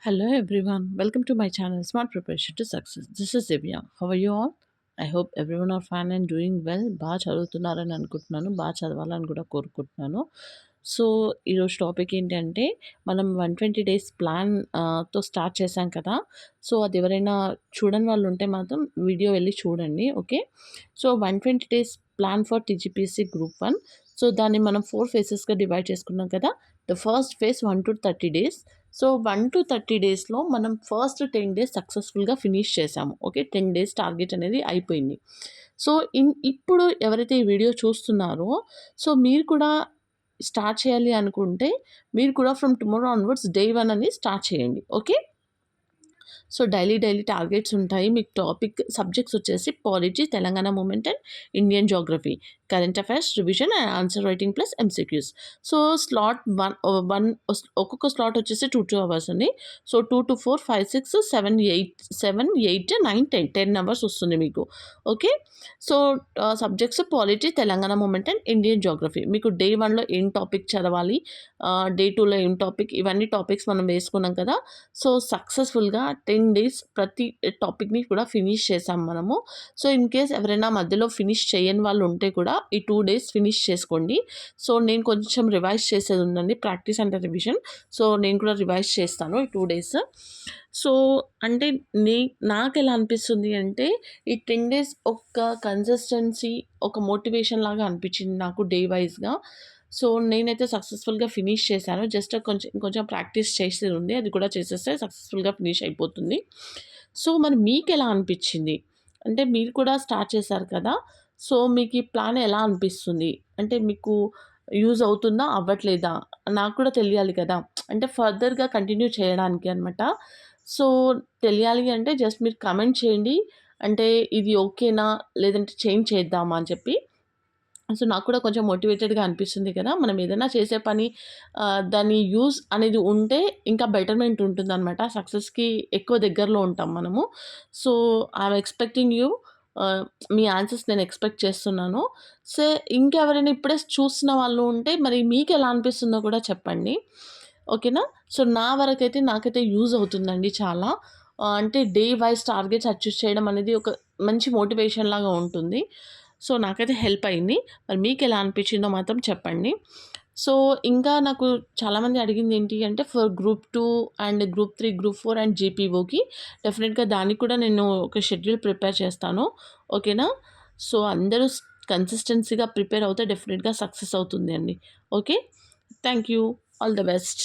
Hello everyone, welcome to my channel Smart Preparation to Success. This is Divya. How are you all? I hope everyone are fine and doing well. బాగా చదువుతున్నారని అనుకుంటున్నాను. బాగా చదవాలని కూడా కోరుకుంటున్నాను. So ఈరోజు topic ఏంటంటే మనం 120 డేస్ ప్లాన్ తో స్టార్ట్ చేశాం కదా. సో అది ఎవరైనా చూడని వాళ్ళు ఉంటే మాత్రం వీడియో వెళ్ళి చూడండి. Okay. So 120 days plan for TGPSC group 1. So దాన్ని మనం 4 ఫేజెస్‌గా డివైడ్ చేసుకున్నాం కదా. The first phase 1-30 days. So 1-30 డేస్‌లో మనం ఫస్ట్ 10 డేస్ సక్సెస్‌ఫుల్‌గా ఫినిష్ చేశాము. ఓకే. 10 డేస్ టార్గెట్ అనేది అయిపోయింది. సో ఇప్పుడు ఎవరైతే ఈ వీడియో చూస్తున్నారో, సో మీరు కూడా స్టార్ట్ చేయాలి అనుకుంటే, మీరు కూడా ఫ్రమ్ టుమారో ఆన్వర్డ్స్ డే 1 అని స్టార్ట్ చేయండి. ఓకే. సో డైలీ టార్గెట్స్ ఉంటాయి. మీకు సబ్జెక్ట్స్ వచ్చేసి polity, Telangana movement and Indian Geography, current affairs, revision and answer writing plus MCQs. So slot 1 ఒక్కొక్క స్లాట్ వచ్చేసి 2 అవర్స్ అండి. సో 2-4, 5, 6, 7, 8, 9, 10 అవర్స్ వస్తుంది మీకు. Okay. So subjects polity, Telangana movement and Indian Geography. మీకు day 1లో ఏం టాపిక్ చదవాలి, డే 2లో ఏం టాపిక్, ఇవన్నీ టాపిక్స్ మనం వేసుకున్నాం కదా. సో సక్సెస్‌ఫుల్‌గా 10 డేస్ ప్రతి టాపిక్‌ని కూడా ఫినిష్ చేసాం మనము. సో ఇన్ కేస్ ఎవరైనా మధ్యలో ఫినిష్ చేయని వాళ్ళు ఉంటే కూడా ఈ 2 డేస్ ఫినిష్ చేసుకోండి. సో నేను కొంచెం రివైజ్ చేసేది ఉందండి. Practice and revision. సో నేను కూడా రివైజ్ చేస్తాను ఈ 2 డేస్. సో అంటే నాకెలా అనిపిస్తుంది అంటే, ఈ 10 డేస్ ఒక కన్సిస్టెన్సీ, ఒక మోటివేషన్ లాగా అనిపించింది నాకు డే వైస్‌గా. సో నేనైతే సక్సెస్‌ఫుల్‌గా ఫినిష్ చేశాను. జస్ట్ కొంచెం ప్రాక్టీస్ చేసేది ఉంది. అది కూడా చేసేస్తే సక్సెస్‌ఫుల్‌గా ఫినిష్ అయిపోతుంది. సో మరి మీకెలా అనిపించింది? అంటే మీరు కూడా స్టార్ట్ చేశారు కదా. సో మీకు ఈ ప్లాన్ ఎలా అనిపిస్తుంది? అంటే మీకు యూజ్ అవుతుందా? అవ్వట్లేదా? నాకు కూడా తెలియాలి కదా. అంటే ఫర్దర్‌గా కంటిన్యూ చేయడానికి అనమాట. సో తెలియాలి అంటే జస్ట్ మీరు కామెంట్ చేయండి. అంటే ఇది ఓకేనా? లేదంటే చేంజ్ చేద్దామా అని చెప్పి. సో నాకు కూడా కొంచెం మోటివేటెడ్‌గా అనిపిస్తుంది కదా. మనం ఏదైనా చేసే పని దాని యూజ్ అనేది ఉంటే ఇంకా బెటర్‌మెంట్ ఉంటుందనమాట. సక్సెస్‌కి ఎక్కువ దగ్గరలో ఉంటాం మనము. So I'm expecting you. Me answers నేను ఎక్స్‌పెక్ట్ చేస్తున్నాను. సో ఇంకెవరైనా ఇప్పుడే చూస్తున్న వాళ్ళు ఉంటే మరి మీకెలా అనిపిస్తుందో కూడా చెప్పండి. ఓకేనా. సో నా వరకైతే నాకైతే యూజ్ అవుతుందండి చాలా. అంటే డే వైస్ టార్గెట్స్ అచీవ్ చేయడం అనేది ఒక మంచి మోటివేషన్ లాగా ఉంటుంది. సో నాకైతే హెల్ప్ అయింది. మరి మీకెలా అనిపించిందో మాత్రం చెప్పండి. సో ఇంకా నాకు చాలామంది అడిగింది ఏంటి అంటే, for group 2 and group 3, group 4 and జీపీఓకి డెఫినెట్‌గా దానికి కూడా నేను ఒక షెడ్యూల్ ప్రిపేర్ చేస్తాను. ఓకేనా. సో అందరూ కన్సిస్టెన్సీగా ప్రిపేర్ అవుతే డెఫినెట్‌గా సక్సెస్ అవుతుంది అండి. Okay. Thank you. All the best.